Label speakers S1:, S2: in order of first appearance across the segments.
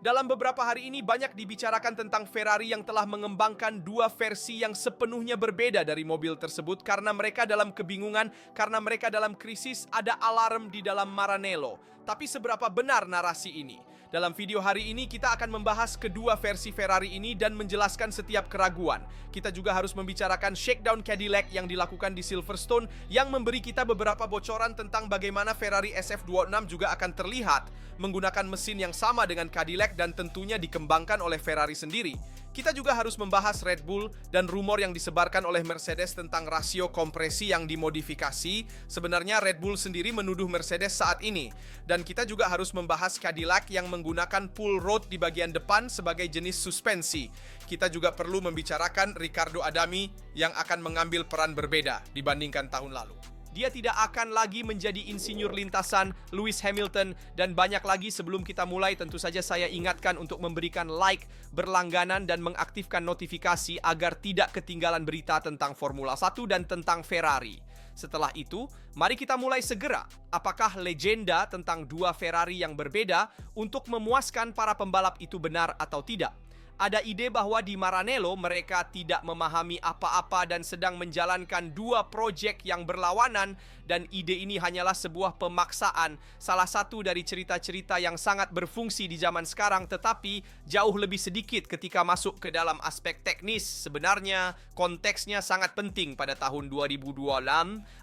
S1: Dalam beberapa hari ini banyak dibicarakan tentang Ferrari yang telah mengembangkan dua versi yang sepenuhnya berbeda dari mobil tersebut karena mereka dalam kebingungan, karena mereka dalam krisis, ada alarm di dalam Maranello. Tapi seberapa benar narasi ini? Dalam video hari ini kita akan membahas kedua versi Ferrari ini dan menjelaskan setiap keraguan. Kita juga harus membicarakan shakedown Cadillac yang dilakukan di Silverstone yang memberi kita beberapa bocoran tentang bagaimana Ferrari SF26 juga akan terlihat menggunakan mesin yang sama dengan Cadillac dan tentunya dikembangkan oleh Ferrari sendiri. Kita juga harus membahas Red Bull dan rumor yang disebarkan oleh Mercedes tentang rasio kompresi yang dimodifikasi. Sebenarnya Red Bull sendiri menuduh Mercedes saat ini. Dan kita juga harus membahas Cadillac yang menggunakan pull rod di bagian depan sebagai jenis suspensi. Kita juga perlu membicarakan Riccardo Adami yang akan mengambil peran berbeda dibandingkan tahun lalu. Dia tidak akan lagi menjadi insinyur lintasan, Lewis Hamilton, dan banyak lagi. Sebelum kita mulai, tentu saja saya ingatkan untuk memberikan like, berlangganan, dan mengaktifkan notifikasi agar tidak ketinggalan berita tentang Formula 1 dan tentang Ferrari. Setelah itu, mari kita mulai segera. Apakah legenda tentang dua Ferrari yang berbeda untuk memuaskan para pembalap itu benar atau tidak? Ada ide bahwa di Maranello mereka tidak memahami apa-apa dan sedang menjalankan dua proyek yang berlawanan, dan ide ini hanyalah sebuah pemaksaan, salah satu dari cerita-cerita yang sangat berfungsi di zaman sekarang tetapi jauh lebih sedikit ketika masuk ke dalam aspek teknis. Sebenarnya konteksnya sangat penting. Pada tahun 2026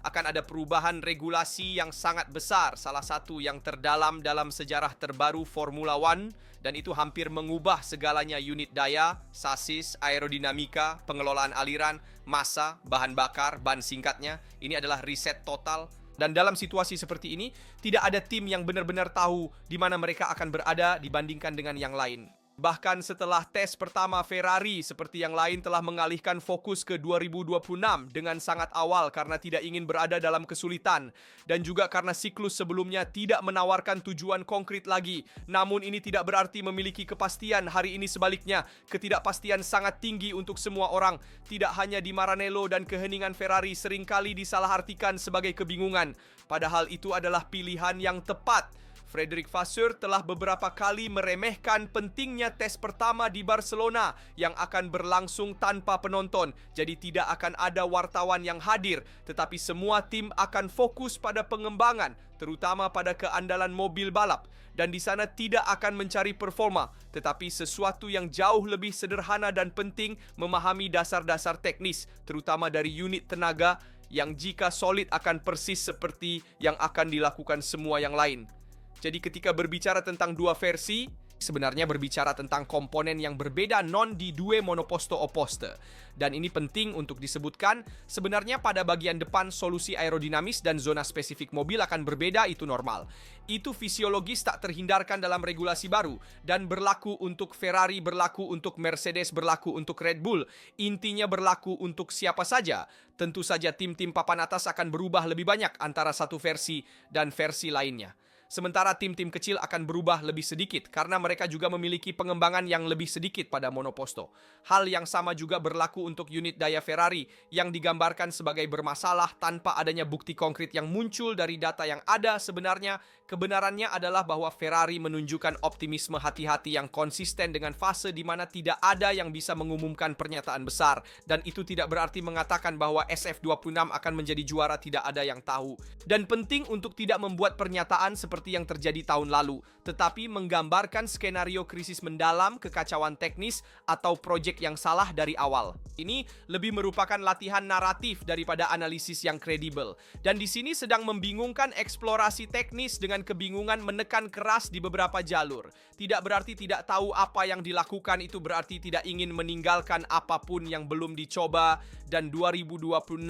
S1: akan ada perubahan regulasi yang sangat besar, salah satu yang terdalam dalam sejarah terbaru Formula One, dan itu hampir mengubah segalanya: unit daya, sasis, aerodinamika, pengelolaan aliran, massa, bahan bakar, ban singkatnya. Ini adalah riset total. Dan dalam situasi seperti ini, tidak ada tim yang benar-benar tahu di mana mereka akan berada dibandingkan dengan yang lain. Bahkan setelah tes pertama, Ferrari seperti yang lain telah mengalihkan fokus ke 2026 dengan sangat awal karena tidak ingin berada dalam kesulitan. Dan juga karena siklus sebelumnya tidak menawarkan tujuan konkret lagi. Namun ini tidak berarti memiliki kepastian. Hari ini sebaliknya, ketidakpastian sangat tinggi untuk semua orang. Tidak hanya di Maranello, dan keheningan Ferrari seringkali disalahartikan sebagai kebingungan. Padahal itu adalah pilihan yang tepat. Frederick Vasseur telah beberapa kali meremehkan pentingnya tes pertama di Barcelona yang akan berlangsung tanpa penonton. Jadi tidak akan ada wartawan yang hadir, tetapi semua tim akan fokus pada pengembangan, terutama pada keandalan mobil balap. Dan di sana tidak akan mencari performa, tetapi sesuatu yang jauh lebih sederhana dan penting: memahami dasar-dasar teknis, terutama dari unit tenaga yang jika solid akan persis seperti yang akan dilakukan semua yang lain. Jadi ketika berbicara tentang dua versi, sebenarnya berbicara tentang komponen yang berbeda, non di due monoposto opposte. Dan ini penting untuk disebutkan, sebenarnya pada bagian depan solusi aerodinamis dan zona spesifik mobil akan berbeda, itu normal. Itu fisiologis, tak terhindarkan dalam regulasi baru, dan berlaku untuk Ferrari, berlaku untuk Mercedes, berlaku untuk Red Bull. Intinya berlaku untuk siapa saja. Tentu saja tim-tim papan atas akan berubah lebih banyak antara satu versi dan versi lainnya. Sementara tim-tim kecil akan berubah lebih sedikit karena mereka juga memiliki pengembangan yang lebih sedikit pada monoposto. Hal yang sama juga berlaku untuk unit daya Ferrari yang digambarkan sebagai bermasalah tanpa adanya bukti konkret yang muncul dari data yang ada. Sebenarnya kebenarannya adalah bahwa Ferrari menunjukkan optimisme hati-hati yang konsisten dengan fase di mana tidak ada yang bisa mengumumkan pernyataan besar. Dan itu tidak berarti mengatakan bahwa SF26 akan menjadi juara, tidak ada yang tahu. Dan penting untuk tidak membuat pernyataan seperti yang terjadi tahun lalu, tetapi menggambarkan skenario krisis mendalam, kekacauan teknis, atau proyek yang salah dari awal. Ini lebih merupakan latihan naratif daripada analisis yang kredibel. Dan di sini sedang membingungkan eksplorasi teknis dengan kebingungan menekan keras di beberapa jalur. Tidak berarti tidak tahu apa yang dilakukan, itu berarti tidak ingin meninggalkan apapun yang belum dicoba. Dan 2026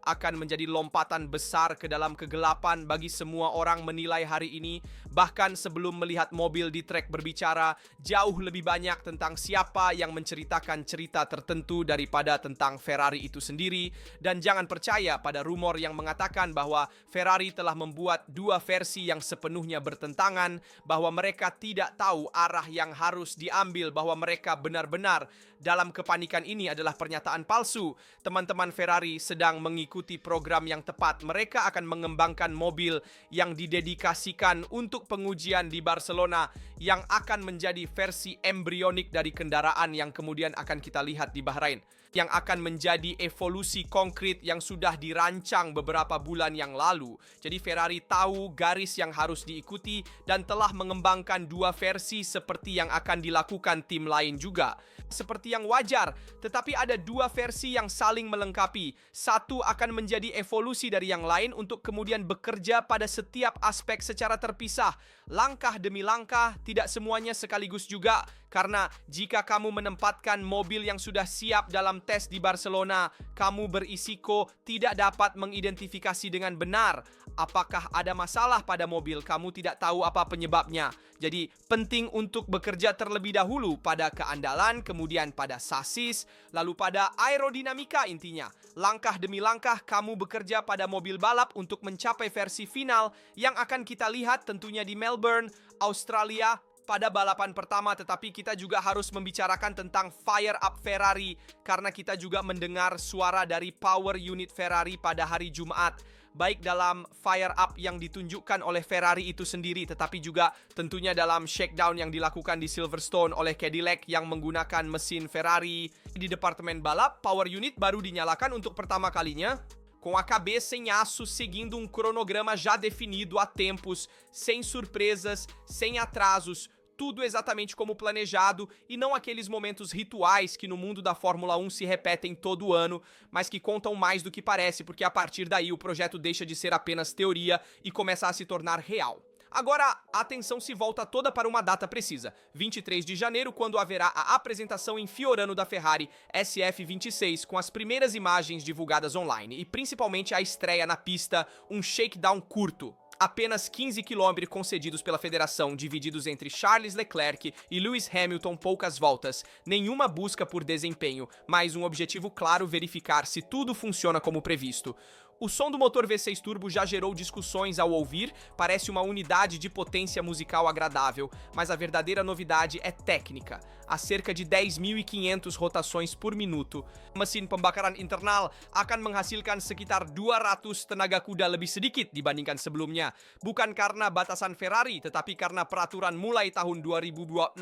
S1: akan menjadi lompatan besar ke dalam kegelapan bagi semua orang menilai hari ini. Bahkan sebelum melihat mobil di trek berbicara, jauh lebih banyak tentang siapa yang menceritakan cerita tertentu daripada tentang Ferrari itu sendiri. Dan jangan percaya pada rumor yang mengatakan bahwa Ferrari telah membuat dua versi yang sepenuhnya bertentangan, bahwa mereka tidak tahu arah yang harus diambil, bahwa mereka benar-benar dalam kepanikan. Ini adalah pernyataan palsu. Teman-teman Ferrari sedang mengikuti program yang tepat. Mereka akan mengembangkan mobil yang didedikasikan ditunjukkan untuk pengujian di Barcelona yang akan menjadi versi embrionik dari kendaraan yang kemudian akan kita lihat di Bahrain, yang akan menjadi evolusi konkret yang sudah dirancang beberapa bulan yang lalu. Jadi Ferrari tahu garis yang harus diikuti dan telah mengembangkan dua versi seperti yang akan dilakukan tim lain juga. Seperti yang wajar, tetapi ada dua versi yang saling melengkapi. Satu akan menjadi evolusi dari yang lain untuk kemudian bekerja pada setiap aspek secara terpisah. Langkah demi langkah, tidak semuanya sekaligus juga. Karena jika kamu menempatkan mobil yang sudah siap dalam tes di Barcelona, kamu berisiko tidak dapat mengidentifikasi dengan benar apakah ada masalah pada mobil, kamu tidak tahu apa penyebabnya. Jadi penting untuk bekerja terlebih dahulu pada keandalan, kemudian pada sasis, lalu pada aerodinamika intinya. Langkah demi langkah kamu bekerja pada mobil balap untuk mencapai versi final yang akan kita lihat tentunya di Melbourne, Australia, pada balapan pertama. Tetapi kita juga harus membicarakan tentang fire up Ferrari karena kita juga mendengar suara dari power unit Ferrari pada hari Jumat, baik dalam fire up yang ditunjukkan oleh Ferrari itu sendiri, tetapi juga tentunya dalam shakedown yang dilakukan di Silverstone oleh Cadillac yang menggunakan mesin Ferrari. Di departemen balap, power unit baru dinyalakan untuk pertama kalinya, com a cabeça em aço, seguindo cronograma já definido há tempos, sem surpresas, sem atrasos, tudo exatamente como planejado e não aqueles momentos rituais que no mundo da Fórmula 1 se repetem todo ano, mas que contam mais do que parece, porque a partir daí o projeto deixa de ser apenas teoria e começa a se tornar real. Agora, a atenção se volta toda para uma data precisa, 23 de janeiro, quando haverá a apresentação em Fiorano da Ferrari SF26, com as primeiras imagens divulgadas online, e principalmente a estreia na pista, um shakedown curto. Apenas 15 quilômetros concedidos pela federação, divididos entre Charles Leclerc e Lewis Hamilton, poucas voltas, nenhuma busca por desempenho, mas um objetivo claro: verificar se tudo funciona como previsto. O som do motor V6 Turbo já gerou discussões ao ouvir, parece uma unidade de potência musical agradável, mas a verdadeira novidade é técnica. A cerca de 10.500 rotações por minuto, mesin pembakaran internal akan menghasilkan sekitar 200 tenaga kuda lebih sedikit dibandingkan sebelumnya. Bukan karena batasan Ferrari, tetapi karena peraturan mulai tahun 2026.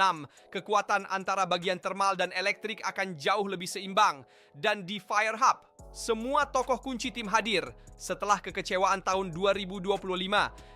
S1: Kekuatan antara bagian thermal dan elektrik akan jauh lebih seimbang. Dan di Fire Hub, semua tokoh kunci tim hadir setelah kekecewaan tahun 2025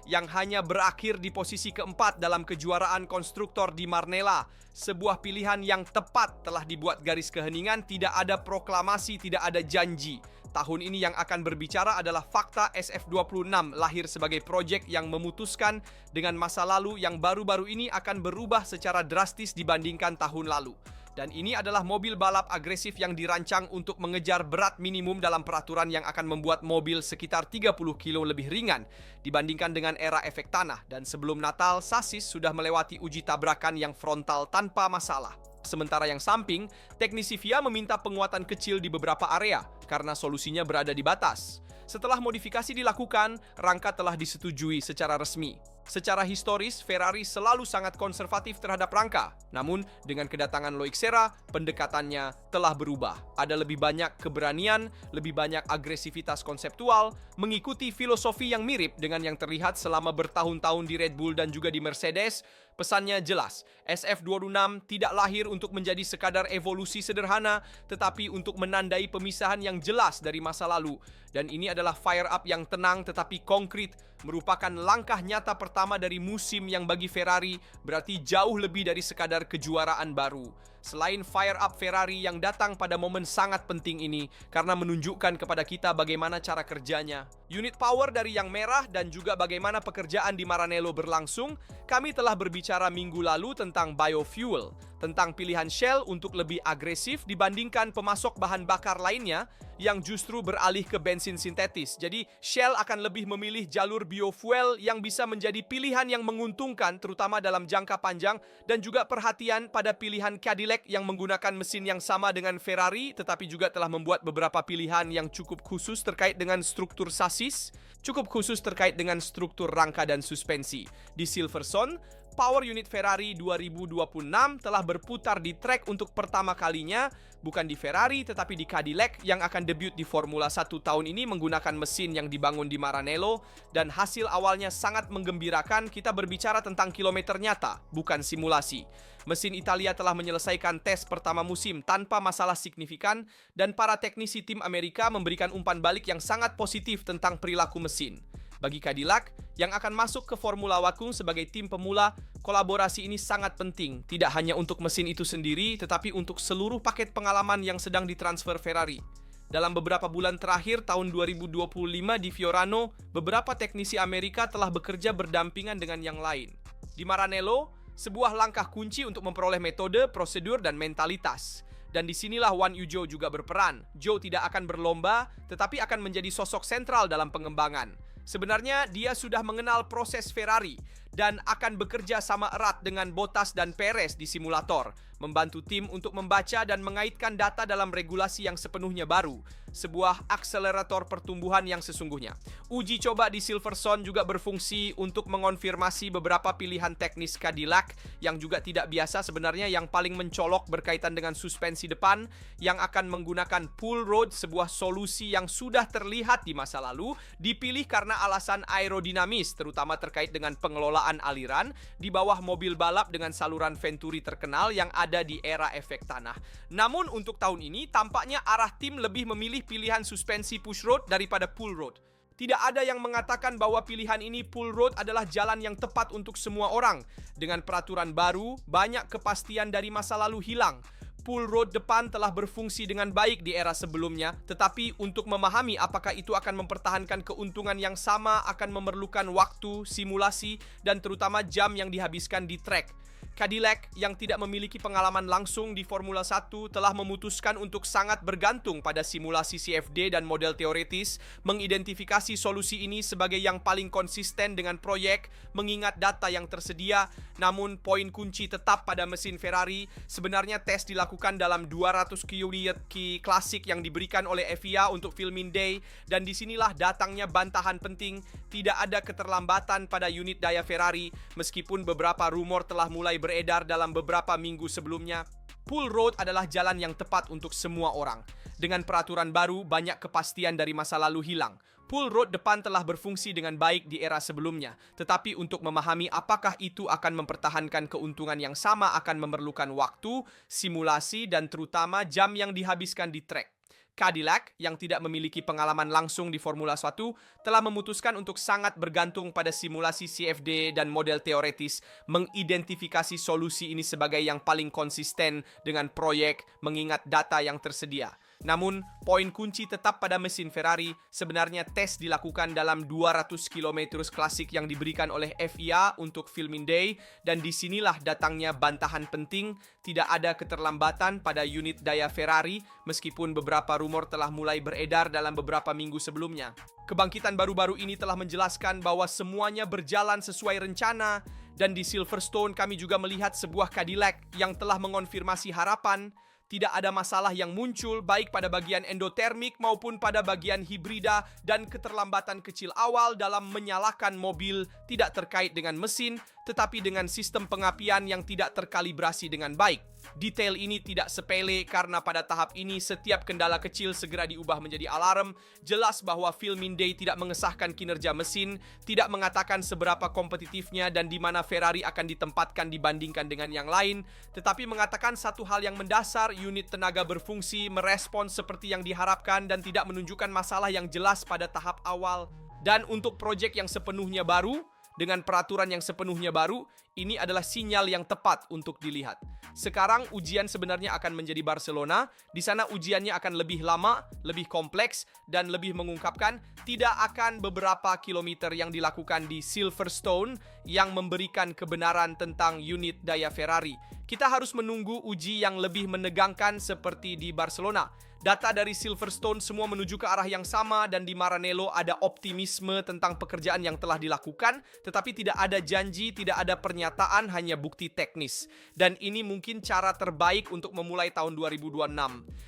S1: yang hanya berakhir di posisi keempat dalam kejuaraan konstruktor di Marnella. Sebuah pilihan yang tepat telah dibuat garis keheningan, tidak ada proklamasi, tidak ada janji. Tahun ini yang akan berbicara adalah fakta SF26 lahir sebagai proyek yang memutuskan dengan masa lalu yang baru-baru ini akan berubah secara drastis dibandingkan tahun lalu. Dan ini adalah mobil balap agresif yang dirancang untuk mengejar berat minimum dalam peraturan yang akan membuat mobil sekitar 30 kilo lebih ringan dibandingkan dengan era efek tanah. Dan sebelum Natal, sasis sudah melewati uji tabrakan yang frontal tanpa masalah. Sementara yang samping, teknisi FIA meminta penguatan kecil di beberapa area karena solusinya berada di batas. Setelah modifikasi dilakukan, rangka telah disetujui secara resmi. Secara historis, Ferrari selalu sangat konservatif terhadap rangka. Namun, dengan kedatangan Loic Serra, pendekatannya telah berubah. Ada lebih banyak keberanian, lebih banyak agresivitas konseptual, mengikuti filosofi yang mirip dengan yang terlihat selama bertahun-tahun di Red Bull dan juga di Mercedes. Pesannya jelas, SF26 tidak lahir untuk menjadi sekadar evolusi sederhana, tetapi untuk menandai pemisahan yang jelas dari masa lalu. Dan ini adalah fire up yang tenang tetapi konkret, merupakan langkah nyata pertama dari musim yang bagi Ferrari berarti jauh lebih dari sekadar kejuaraan baru. Selain fire up Ferrari yang datang pada momen sangat penting ini karena menunjukkan kepada kita bagaimana cara kerjanya, unit power dari yang merah dan juga bagaimana pekerjaan di Maranello berlangsung, kami telah berbicara minggu lalu tentang biofuel, tentang pilihan Shell untuk lebih agresif dibandingkan pemasok bahan bakar lainnya yang justru beralih ke bensin sintetis. Jadi Shell akan lebih memilih jalur biofuel yang bisa menjadi pilihan yang menguntungkan terutama dalam jangka panjang, dan juga perhatian pada pilihan Cadillac yang menggunakan mesin yang sama dengan Ferrari tetapi juga telah membuat beberapa pilihan yang cukup khusus terkait dengan struktur sasis, cukup khusus terkait dengan struktur rangka dan suspensi. Di Silverstone, power unit Ferrari 2026 telah berputar di trek untuk pertama kalinya, bukan di Ferrari tetapi di Cadillac yang akan debut di Formula 1 tahun ini menggunakan mesin yang dibangun di Maranello, dan hasil awalnya sangat menggembirakan. Kita berbicara tentang kilometer nyata, bukan simulasi. Mesin Italia telah menyelesaikan tes pertama musim tanpa masalah signifikan, dan para teknisi tim Amerika memberikan umpan balik yang sangat positif tentang perilaku mesin. Bagi Cadillac, yang akan masuk ke Formula Wagung sebagai tim pemula, kolaborasi ini sangat penting, tidak hanya untuk mesin itu sendiri, tetapi untuk seluruh paket pengalaman yang sedang ditransfer Ferrari. Dalam beberapa bulan terakhir tahun 2025 di Fiorano, beberapa teknisi Amerika telah bekerja berdampingan dengan yang lain. Di Maranello, sebuah langkah kunci untuk memperoleh metode, prosedur, dan mentalitas. Dan disinilah Guan Yu Zhou juga berperan. Zhou tidak akan berlomba, tetapi akan menjadi sosok sentral dalam pengembangan. Sebenarnya dia sudah mengenal proses Ferrari dan akan bekerja sama erat dengan Bottas dan Perez di simulator, membantu tim untuk membaca dan mengaitkan data dalam regulasi yang sepenuhnya baru, sebuah akselerator pertumbuhan yang sesungguhnya. Uji coba di Silverstone juga berfungsi untuk mengonfirmasi beberapa pilihan teknis Cadillac yang juga tidak biasa sebenarnya. Yang paling mencolok berkaitan dengan suspensi depan yang akan menggunakan pull rod, sebuah solusi yang sudah terlihat di masa lalu, dipilih karena alasan aerodinamis, terutama terkait dengan pengelolaan aliran di bawah mobil balap dengan saluran Venturi terkenal yang ada di era efek tanah. Namun untuk tahun ini tampaknya arah tim lebih memilih pilihan suspensi push rod daripada pull rod. Tidak ada yang mengatakan bahwa pilihan ini pull rod adalah jalan yang tepat untuk semua orang. Dengan peraturan baru, banyak kepastian dari masa lalu hilang. Pull rod depan telah berfungsi dengan baik di era sebelumnya, tetapi untuk memahami apakah itu akan mempertahankan keuntungan yang sama akan memerlukan waktu, simulasi, dan terutama jam yang dihabiskan di trek. Cadillac yang tidak memiliki pengalaman langsung di Formula 1 telah memutuskan untuk sangat bergantung pada simulasi CFD dan model teoritis, mengidentifikasi solusi ini sebagai yang paling konsisten dengan proyek, mengingat data yang tersedia. Namun poin kunci tetap pada mesin Ferrari. Sebenarnya tes dilakukan dalam 200 km klasik yang diberikan oleh FIA untuk filming day, dan disinilah datangnya bantahan penting. Tidak ada keterlambatan pada unit daya Ferrari, meskipun beberapa rumor telah mulai beredar dalam beberapa minggu sebelumnya. Pull rod adalah jalan yang tepat untuk semua orang. Dengan peraturan baru, banyak kepastian dari masa lalu hilang. Pull rod depan telah berfungsi dengan baik di era sebelumnya, tetapi untuk memahami apakah itu akan mempertahankan keuntungan yang sama akan memerlukan waktu, simulasi, dan terutama jam yang dihabiskan di trek. Cadillac, yang tidak memiliki pengalaman langsung di Formula 1, telah memutuskan untuk sangat bergantung pada simulasi CFD dan model teoritis, mengidentifikasi solusi ini sebagai yang paling konsisten dengan proyek, mengingat data yang tersedia. Namun, poin kunci tetap pada mesin Ferrari. Sebenarnya tes dilakukan dalam 200 km klasik yang diberikan oleh FIA untuk filming day, dan disinilah datangnya bantahan penting. Tidak ada keterlambatan pada unit daya Ferrari, meskipun beberapa rumor telah mulai beredar dalam beberapa minggu sebelumnya. Kebangkitan baru-baru ini telah menjelaskan bahwa semuanya berjalan sesuai rencana, dan di Silverstone kami juga melihat sebuah Cadillac yang telah mengonfirmasi harapan. Tidak ada masalah yang muncul baik pada bagian endotermik maupun pada bagian hibrida, dan keterlambatan kecil awal dalam menyalakan mobil tidak terkait dengan mesin, tetapi dengan sistem pengapian yang tidak terkalibrasi dengan baik. Detail ini tidak sepele karena pada tahap ini setiap kendala kecil segera diubah menjadi alarm. Jelas bahwa filming day tidak mengesahkan kinerja mesin, tidak mengatakan seberapa kompetitifnya dan di mana Ferrari akan ditempatkan dibandingkan dengan yang lain, tetapi mengatakan satu hal yang mendasar: unit tenaga berfungsi, merespons seperti yang diharapkan, dan tidak menunjukkan masalah yang jelas pada tahap awal. Dan untuk proyek yang sepenuhnya baru, dengan peraturan yang sepenuhnya baru, ini adalah sinyal yang tepat untuk dilihat. Sekarang ujian sebenarnya akan menjadi Barcelona. Di sana ujiannya akan lebih lama, lebih kompleks, dan lebih mengungkapkan. Tidak akan beberapa kilometer yang dilakukan di Silverstone yang memberikan kebenaran tentang unit daya Ferrari. Kita harus menunggu uji yang lebih menegangkan seperti di Barcelona. Data dari Silverstone semua menuju ke arah yang sama dan di Maranello ada optimisme tentang pekerjaan yang telah dilakukan, tetapi tidak ada janji, tidak ada pernyataan, hanya bukti teknis. Dan ini mungkin cara terbaik untuk memulai tahun 2026.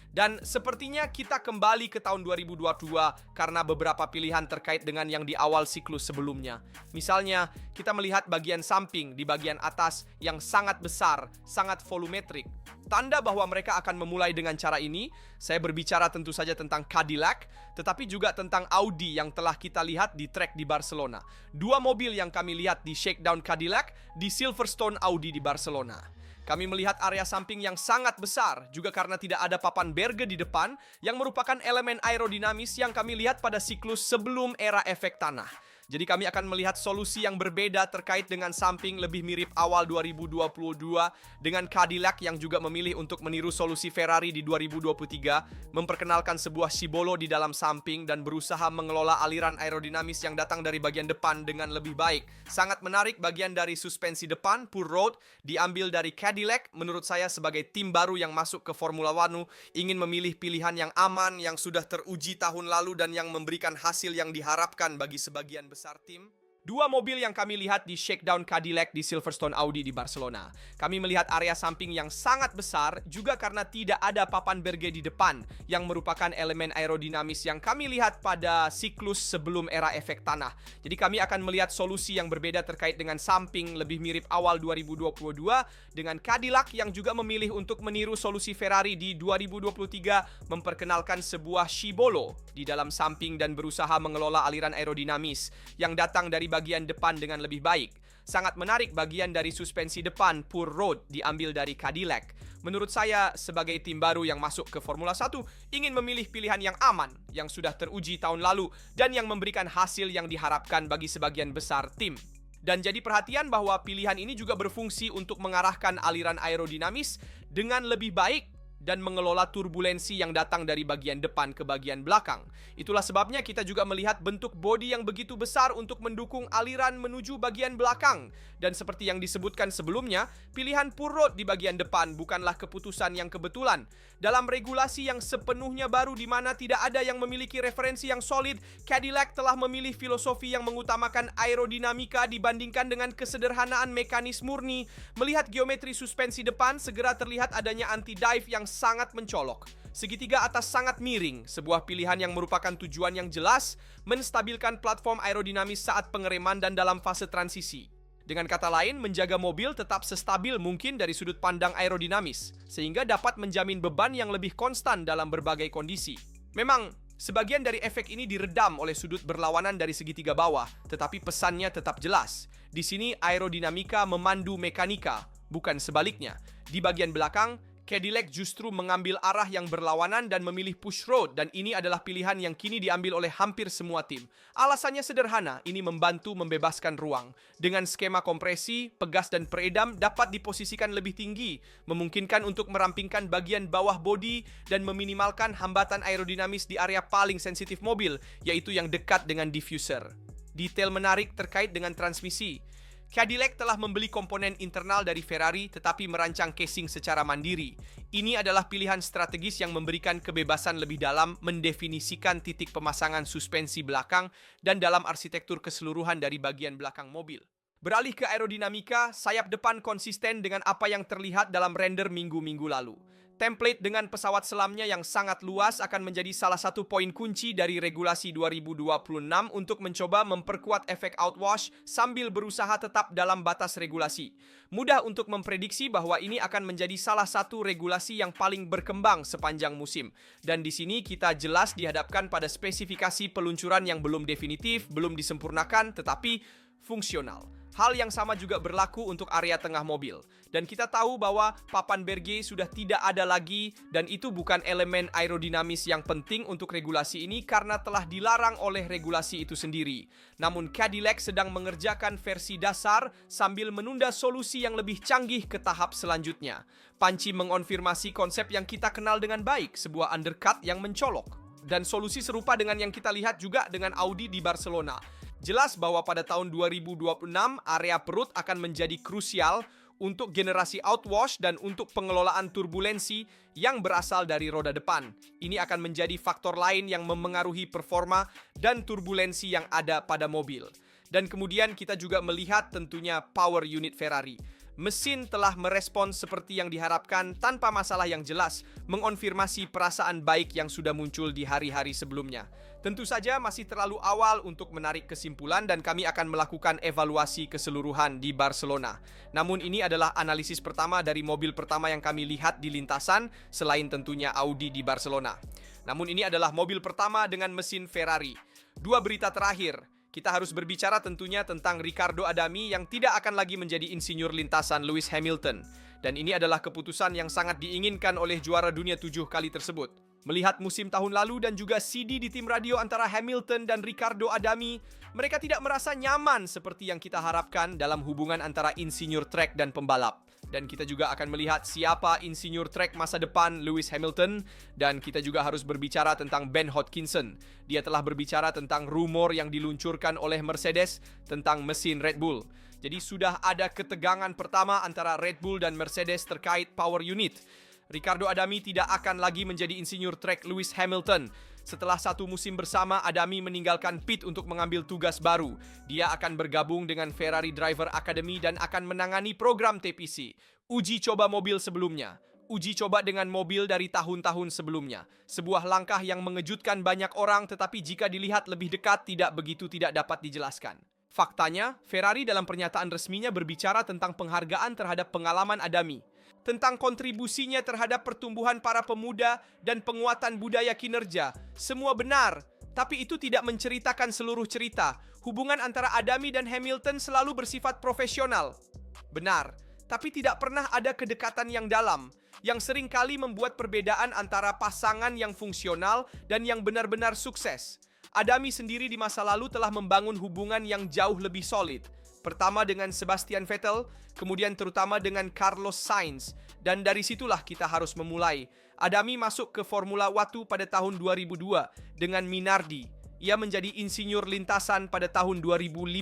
S1: Dan sepertinya kita kembali ke tahun 2022 karena beberapa pilihan terkait dengan yang di awal siklus sebelumnya. Misalnya, kita melihat bagian samping di bagian atas yang sangat besar, sangat volumetrik. Tanda bahwa mereka akan memulai dengan cara ini. Saya berbicara tentu saja tentang Cadillac, tetapi juga tentang Audi yang telah kita lihat di track di Barcelona. Dua mobil yang kami lihat di Shakedown Cadillac, di Silverstone Audi di Barcelona. Kami melihat area samping yang sangat besar, juga karena tidak ada papan berge di depan, yang merupakan elemen aerodinamis yang kami lihat pada siklus sebelum era efek tanah. Jadi kami akan melihat solusi yang berbeda terkait dengan samping lebih mirip awal 2022 dengan Cadillac yang juga memilih untuk meniru solusi Ferrari di 2023, memperkenalkan sebuah shibolo di dalam samping dan berusaha mengelola aliran aerodinamis yang datang dari bagian depan dengan lebih baik. Sangat menarik, bagian dari suspensi depan, Pure Road, diambil dari Cadillac. Menurut saya sebagai tim baru yang masuk ke Formula One, ingin memilih pilihan yang aman, yang sudah teruji tahun lalu dan yang memberikan hasil yang diharapkan bagi sebagian besar tim. Dua mobil yang kami lihat di Shakedown Cadillac di Silverstone Audi di Barcelona. Kami melihat area samping yang sangat besar juga karena tidak ada papan berge di depan yang merupakan elemen aerodinamis yang kami lihat pada siklus sebelum era efek tanah. Jadi kami akan melihat solusi yang berbeda terkait dengan samping lebih mirip awal 2022 dengan Cadillac yang juga memilih untuk meniru solusi Ferrari di 2023 memperkenalkan sebuah shibolo di dalam samping dan berusaha mengelola aliran aerodinamis yang datang dari bagian depan dengan lebih baik. Sangat menarik bagian dari suspensi depan Pure Road diambil dari Cadillac. Menurut saya, sebagai tim baru yang masuk ke Formula 1, ingin memilih pilihan yang aman, yang sudah teruji tahun lalu, dan yang memberikan hasil yang diharapkan bagi sebagian besar tim. Dan jadi perhatian bahwa pilihan ini juga berfungsi untuk mengarahkan aliran aerodinamis dengan lebih baik dan mengelola turbulensi yang datang dari bagian depan ke bagian belakang. Itulah sebabnya kita juga melihat bentuk bodi yang begitu besar untuk mendukung aliran menuju bagian belakang. Dan seperti yang disebutkan sebelumnya, pilihan Pure Road di bagian depan bukanlah keputusan yang kebetulan. Dalam regulasi yang sepenuhnya baru di mana tidak ada yang memiliki referensi yang solid, Cadillac telah memilih filosofi yang mengutamakan aerodinamika dibandingkan dengan kesederhanaan mekanis murni. Melihat geometri suspensi depan, segera terlihat adanya anti-dive yang sangat mencolok. Segitiga atas sangat miring, sebuah pilihan yang merupakan tujuan yang jelas, menstabilkan platform aerodinamis saat pengereman dan dalam fase transisi. Dengan kata lain, menjaga mobil tetap sestabil mungkin dari sudut pandang aerodinamis, sehingga dapat menjamin beban yang lebih konstan dalam berbagai kondisi. Memang, sebagian dari efek ini diredam oleh sudut berlawanan dari segitiga bawah, tetapi pesannya tetap jelas. Di sini aerodinamika memandu mekanika, bukan sebaliknya. Di bagian belakang, Cadillac justru mengambil arah yang berlawanan dan memilih push road, dan ini adalah pilihan yang kini diambil oleh hampir semua tim. Alasannya sederhana, ini membantu membebaskan ruang. Dengan skema kompresi, pegas dan peredam dapat diposisikan lebih tinggi, memungkinkan untuk merampingkan bagian bawah bodi dan meminimalkan hambatan aerodinamis di area paling sensitif mobil, yaitu yang dekat dengan diffuser. Detail menarik terkait dengan transmisi. Cadillac telah membeli komponen internal dari Ferrari tetapi merancang casing secara mandiri. Ini adalah pilihan strategis yang memberikan kebebasan lebih dalam mendefinisikan titik pemasangan suspensi belakang dan dalam arsitektur keseluruhan dari bagian belakang mobil. Beralih ke aerodinamika, sayap depan konsisten dengan apa yang terlihat dalam render minggu-minggu lalu. Template dengan pesawat selamnya yang sangat luas akan menjadi salah satu poin kunci dari regulasi 2026 untuk mencoba memperkuat efek outwash sambil berusaha tetap dalam batas regulasi. Mudah untuk memprediksi bahwa ini akan menjadi salah satu regulasi yang paling berkembang sepanjang musim. Dan di sini kita jelas dihadapkan pada spesifikasi peluncuran yang belum definitif, belum disempurnakan, tetapi fungsional. Hal yang sama juga berlaku untuk area tengah mobil. Dan kita tahu bahwa papan berge sudah tidak ada lagi dan itu bukan elemen aerodinamis yang penting untuk regulasi ini karena telah dilarang oleh regulasi itu sendiri. Namun Cadillac sedang mengerjakan versi dasar sambil menunda solusi yang lebih canggih ke tahap selanjutnya. Panci mengonfirmasi konsep yang kita kenal dengan baik, sebuah undercut yang mencolok. Dan solusi serupa dengan yang kita lihat juga dengan Audi di Barcelona. Jelas bahwa pada tahun 2026 area perut akan menjadi krusial untuk generasi outwash dan untuk pengelolaan turbulensi yang berasal dari roda depan. Ini akan menjadi faktor lain yang memengaruhi performa dan turbulensi yang ada pada mobil. Dan kemudian kita juga melihat tentunya power unit Ferrari. Mesin telah merespons seperti yang diharapkan tanpa masalah yang jelas, mengonfirmasi perasaan baik yang sudah muncul di hari-hari sebelumnya. Tentu saja masih terlalu awal untuk menarik kesimpulan dan kami akan melakukan evaluasi keseluruhan di Barcelona. Namun ini adalah analisis pertama dari mobil pertama yang kami lihat di lintasan, selain tentunya Audi di Barcelona. Namun ini adalah mobil pertama dengan mesin Ferrari. Dua berita terakhir. Kita harus berbicara tentunya tentang Riccardo Adami yang tidak akan lagi menjadi insinyur lintasan Lewis Hamilton. Dan ini adalah keputusan yang sangat diinginkan oleh juara dunia 7 kali tersebut. Melihat musim tahun lalu dan juga CD di tim radio antara Hamilton dan Riccardo Adami, mereka tidak merasa nyaman seperti yang kita harapkan dalam hubungan antara insinyur trek dan pembalap. Dan kita juga akan melihat siapa insinyur trek masa depan Lewis Hamilton. Dan kita juga harus berbicara tentang Ben Hodgkinson. Dia telah berbicara tentang rumor yang diluncurkan oleh Mercedes tentang mesin Red Bull. Jadi sudah ada ketegangan pertama antara Red Bull dan Mercedes terkait power unit. Riccardo Adami tidak akan lagi menjadi insinyur trek Lewis Hamilton. Setelah satu musim bersama, Adami meninggalkan pit untuk mengambil tugas baru. Dia akan bergabung dengan Ferrari Driver Academy dan akan menangani program TPC. Uji coba mobil sebelumnya. Uji coba dengan mobil dari tahun-tahun sebelumnya. Sebuah langkah yang mengejutkan banyak orang, tetapi jika dilihat lebih dekat tidak begitu tidak dapat dijelaskan. Faktanya, Ferrari dalam pernyataan resminya berbicara tentang penghargaan terhadap pengalaman Adami. Tentang kontribusinya terhadap pertumbuhan para pemuda dan penguatan budaya kinerja. Semua benar, tapi itu tidak menceritakan seluruh cerita. Hubungan antara Adami dan Hamilton selalu bersifat profesional. Benar, tapi tidak pernah ada kedekatan yang dalam, yang seringkali membuat perbedaan antara pasangan yang fungsional dan yang benar-benar sukses. Adami sendiri di masa lalu telah membangun hubungan yang jauh lebih solid. Pertama dengan Sebastian Vettel, kemudian terutama dengan Carlos Sainz. Dan dari situlah kita harus memulai. Adami masuk ke Formula 1 pada tahun 2002 dengan Minardi. Ia menjadi insinyur lintasan pada tahun 2005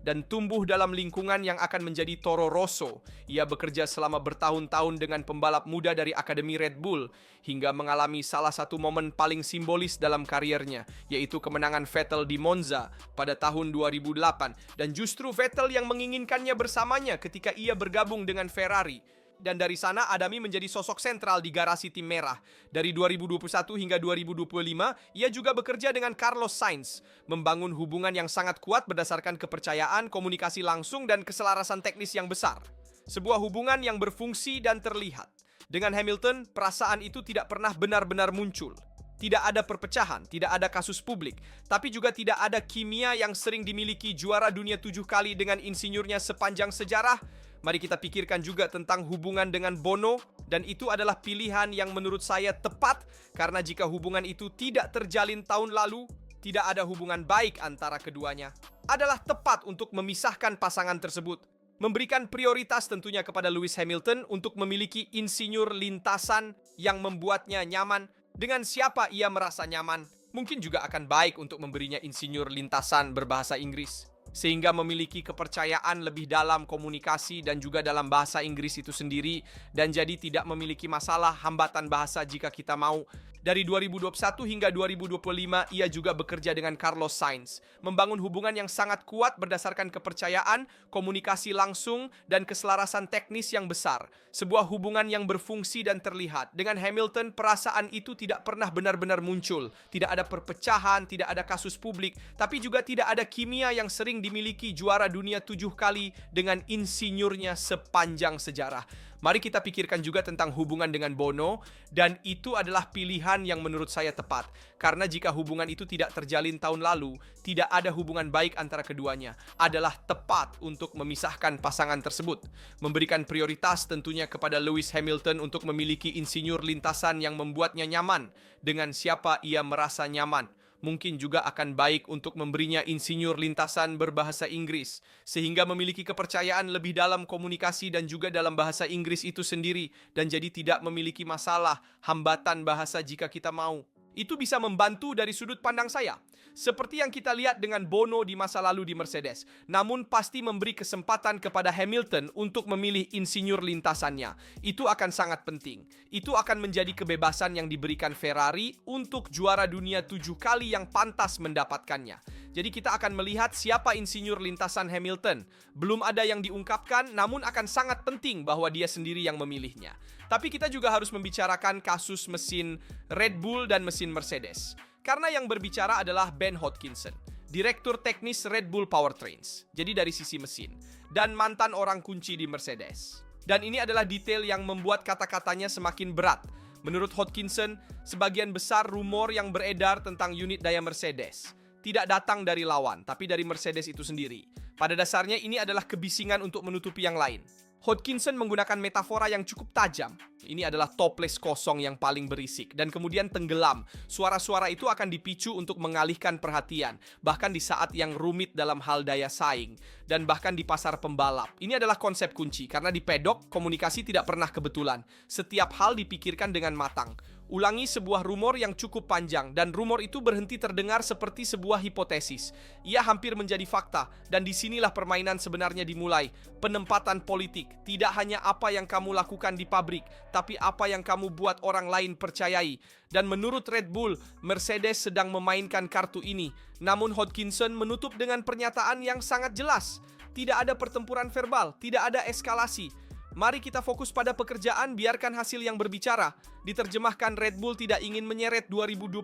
S1: dan tumbuh dalam lingkungan yang akan menjadi Toro Rosso. Ia bekerja selama bertahun-tahun dengan pembalap muda dari Akademi Red Bull hingga mengalami salah satu momen paling simbolis dalam kariernya, yaitu kemenangan Vettel di Monza pada tahun 2008. Dan justru Vettel yang menginginkannya bersamanya ketika ia bergabung dengan Ferrari. Dan dari sana Adami menjadi sosok sentral di garasi tim merah. Dari 2021 hingga 2025, ia juga bekerja dengan Carlos Sainz, membangun hubungan yang sangat kuat berdasarkan kepercayaan, komunikasi langsung, dan keselarasan teknis yang besar. Sebuah hubungan yang berfungsi dan terlihat. Dengan Hamilton, perasaan itu tidak pernah benar-benar muncul. Tidak ada perpecahan, tidak ada kasus publik, tapi juga tidak ada kimia yang sering dimiliki juara dunia 7 kali dengan insinyurnya sepanjang sejarah. Mari kita pikirkan juga tentang hubungan dengan Bono, dan itu adalah pilihan yang menurut saya tepat, karena jika hubungan itu tidak terjalin tahun lalu, tidak ada hubungan baik antara keduanya. Adalah tepat untuk memisahkan pasangan tersebut. Memberikan prioritas tentunya kepada Lewis Hamilton untuk memiliki insinyur lintasan yang membuatnya nyaman. Dengan siapa ia merasa nyaman, mungkin juga akan baik untuk memberinya insinyur lintasan berbahasa Inggris. Sehingga memiliki kepercayaan lebih dalam komunikasi dan juga dalam bahasa Inggris itu sendiri, dan jadi tidak memiliki masalah hambatan bahasa jika kita mau. Dari 2021 hingga 2025, ia juga bekerja dengan Carlos Sainz, membangun hubungan yang sangat kuat berdasarkan kepercayaan, komunikasi langsung, dan keselarasan teknis yang besar. Sebuah hubungan yang berfungsi dan terlihat. Dengan Hamilton, perasaan itu tidak pernah benar-benar muncul. Tidak ada perpecahan, tidak ada kasus publik, tapi juga tidak ada kimia yang sering dimiliki juara dunia 7 kali dengan insinyurnya sepanjang sejarah. Mari kita pikirkan juga tentang hubungan dengan Bono, dan itu adalah pilihan yang menurut saya tepat. Karena jika hubungan itu tidak terjalin tahun lalu, tidak ada hubungan baik antara keduanya. Adalah tepat untuk memisahkan pasangan tersebut. Memberikan prioritas tentunya kepada Lewis Hamilton untuk memiliki insinyur lintasan yang membuatnya nyaman. Dengan siapa ia merasa nyaman. Mungkin juga akan baik untuk memberinya insinyur lintasan berbahasa Inggris, sehingga memiliki kepercayaan lebih dalam komunikasi dan juga dalam bahasa Inggris itu sendiri, dan jadi tidak memiliki masalah hambatan bahasa jika kita mau. Itu bisa membantu dari sudut pandang saya. Seperti yang kita lihat dengan Bono di masa lalu di Mercedes. Namun pasti memberi kesempatan kepada Hamilton untuk memilih insinyur lintasannya. Itu akan sangat penting. Itu akan menjadi kebebasan yang diberikan Ferrari untuk juara dunia 7 kali yang pantas mendapatkannya. Jadi kita akan melihat siapa insinyur lintasan Hamilton. Belum ada yang diungkapkan, namun akan sangat penting bahwa dia sendiri yang memilihnya. Tapi kita juga harus membicarakan kasus mesin Red Bull dan mesin Mercedes. Karena yang berbicara adalah Ben Hodgkinson, Direktur Teknis Red Bull Powertrains, jadi dari sisi mesin, dan mantan orang kunci di Mercedes. Dan ini adalah detail yang membuat kata-katanya semakin berat. Menurut Hodgkinson, sebagian besar rumor yang beredar tentang unit daya Mercedes tidak datang dari lawan, tapi dari Mercedes itu sendiri. Pada dasarnya ini adalah kebisingan untuk menutupi yang lain. Hodgkinson menggunakan metafora yang cukup tajam. Ini adalah toples kosong yang paling berisik dan kemudian tenggelam. Suara-suara itu akan dipicu untuk mengalihkan perhatian, bahkan di saat yang rumit dalam hal daya saing dan bahkan di pasar pembalap. Ini adalah konsep kunci karena di pedok komunikasi tidak pernah kebetulan. Setiap hal dipikirkan dengan matang. Ulangi sebuah rumor yang cukup panjang dan rumor itu berhenti terdengar seperti sebuah hipotesis. Ia hampir menjadi fakta dan disinilah permainan sebenarnya dimulai. Penempatan politik, tidak hanya apa yang kamu lakukan di pabrik, tapi apa yang kamu buat orang lain percayai. Dan menurut Red Bull, Mercedes sedang memainkan kartu ini. Namun Hodgkinson menutup dengan pernyataan yang sangat jelas. Tidak ada pertempuran verbal, tidak ada eskalasi. Mari kita fokus pada pekerjaan, biarkan hasil yang berbicara. Diterjemahkan, Red Bull tidak ingin menyeret 2026,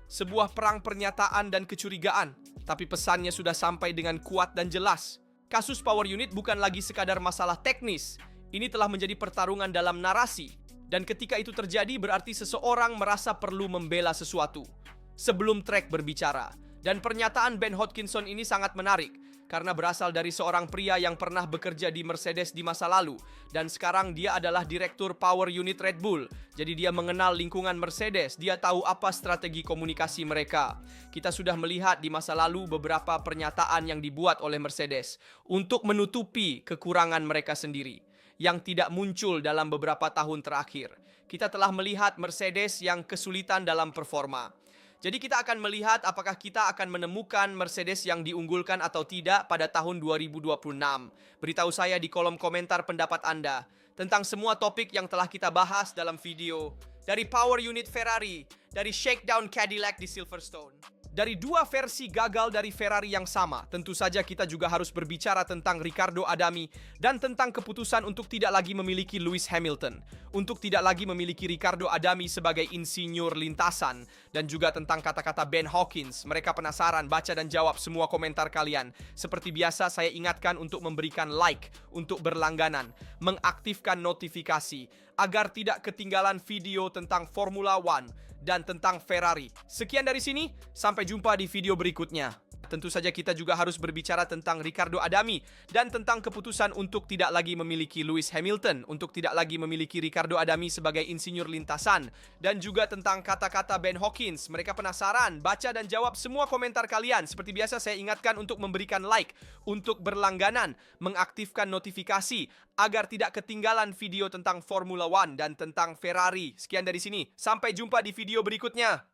S1: sebuah perang pernyataan dan kecurigaan. Tapi pesannya sudah sampai dengan kuat dan jelas. Kasus power unit bukan lagi sekadar masalah teknis. Ini telah menjadi pertarungan dalam narasi. Dan ketika itu terjadi, berarti seseorang merasa perlu membela sesuatu sebelum track berbicara. Dan pernyataan Ben Hodgkinson ini sangat menarik. Karena berasal dari seorang pria yang pernah bekerja di Mercedes di masa lalu. Dan sekarang dia adalah direktur power unit Red Bull. Jadi dia mengenal lingkungan Mercedes. Dia tahu apa strategi komunikasi mereka. Kita sudah melihat di masa lalu beberapa pernyataan yang dibuat oleh Mercedes untuk menutupi kekurangan mereka sendiri yang tidak muncul dalam beberapa tahun terakhir. Kita telah melihat Mercedes yang kesulitan dalam performa. Jadi kita akan melihat apakah kita akan menemukan Mercedes yang diunggulkan atau tidak pada tahun 2026. Beritahu saya di kolom komentar pendapat Anda tentang semua topik yang telah kita bahas dalam video. Dari power unit Ferrari, dari shakedown Cadillac di Silverstone. Dari dua versi gagal dari Ferrari yang sama, tentu saja kita juga harus berbicara tentang Riccardo Adami dan tentang keputusan untuk tidak lagi memiliki Lewis Hamilton, untuk tidak lagi memiliki Riccardo Adami sebagai insinyur lintasan, dan juga tentang kata-kata Ben Hawkins. Mereka penasaran, baca dan jawab semua komentar kalian. Seperti biasa, saya ingatkan untuk memberikan like, untuk berlangganan, mengaktifkan notifikasi, agar tidak ketinggalan video tentang Formula One dan tentang Ferrari. Sekian dari sini, sampai jumpa di video berikutnya. Tentu saja kita juga harus berbicara tentang Riccardo Adami dan tentang keputusan untuk tidak lagi memiliki Lewis Hamilton, untuk tidak lagi memiliki Riccardo Adami sebagai insinyur lintasan, dan juga tentang kata-kata Ben Hawkins. Mereka penasaran, baca dan jawab semua komentar kalian. Seperti biasa saya ingatkan untuk memberikan like, untuk berlangganan, mengaktifkan notifikasi agar tidak ketinggalan video tentang Formula One dan tentang Ferrari. Sekian dari sini, sampai jumpa di video berikutnya.